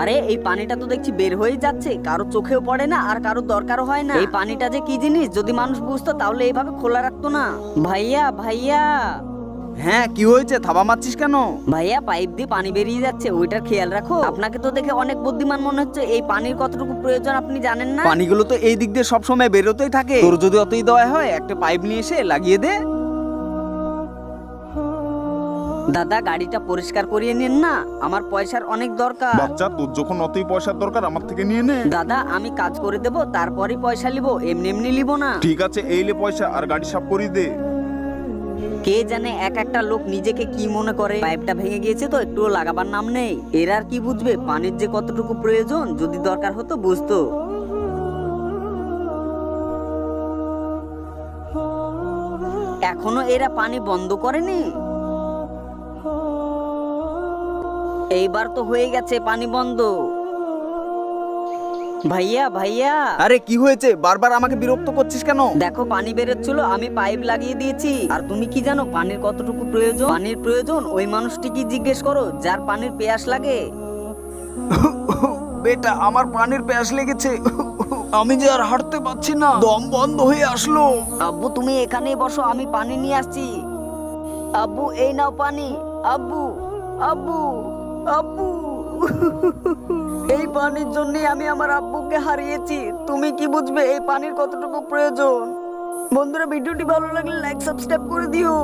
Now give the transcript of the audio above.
আরে এই পানিটা তো দেখছি বের হয়ে যাচ্ছে, কারো চোখেও পড়ে না আর কারো দরকারও হয় না। এই পানিটা যে কি জিনিস, যদি মানুষ বুঝতো তাহলে এইভাবে খোলা রাখতো না। ভাইয়া ভাইয়া হ্যাঁ, কি হয়েছে? থাবা মারছিস কেন? ভাইয়া, পাইপ দিয়ে পানি বেরিয়ে যাচ্ছে, ওইটার খেয়াল রাখো। আপনাকে তো দেখে অনেক বুদ্ধিমান মনে হচ্ছে, এই পানির কতটুকু প্রয়োজন আপনি জানেন না? পানিগুলো তো এই দিক দিয়ে সবসময় বেরোতেই থাকে। তোর যদি অতই দয়া হয় একটা পাইপ নিয়ে এসে লাগিয়ে দে। দাদা, গাড়িটা পরিষ্কার করিয়ে নিন না, আমার পয়সার অনেক দরকার। বাচ্চা, তোর যখন অতই পয়সার দরকার আমার থেকে নিয়ে নে। দাদা, আমি কাজ করে দেব, তারপরই পয়সা নিব, এমনি এমনি নিব না। ঠিক আছে, এই লে পয়সা আর গাড়ি সাফ করিয়ে দে। কে জানে এক একটা লোক নিজেকে কি মনে করে। পাইপটা ভেঙে গিয়েছে তো একটুও লাগাবার নাম নেই। এরা আর কি বুঝবে পানির যে কতটুকু প্রয়োজন, যদি দরকার হতো বুঝতো। এখনো এরা পানি বন্ধ করেনি। এইবার তো হয়ে গেছে পানি বন্ধ। ভাইয়া ভাইয়া, আরে কি হয়েছে? বারবার আমাকে বিরক্ত করছিস কেন? দেখো পানি বেরোচ্ছিল, আমি পাইপ লাগিয়ে দিয়েছি। আর তুমি কি জানো পানির কতটুকু প্রয়োজন? পানির প্রয়োজন ওই মানুষটিকে জিজ্ঞেস করো যার পানির পেয়াস লাগে। বেটা, আমার পানির প্যাস লেগেছে। আমি যে আর হাঁটতে পারছি না, দম বন্ধ হয়ে আসলো। আব্বু, তুমি এখানেই বসো, আমি পানি নিয়ে আসছি। আব্বু, এই নাও পানি। আব্বু, আব্বু, আব্বু। এই পানির জন্য আমি আমার আব্বুকে হারিয়েছি। তুমি কি বুঝবে এই পানির কতটুকু প্রয়োজন? বন্ধুরা, ভিডিওটি ভালো লাগলে লাইক সাবস্ক্রাইব করে দিও।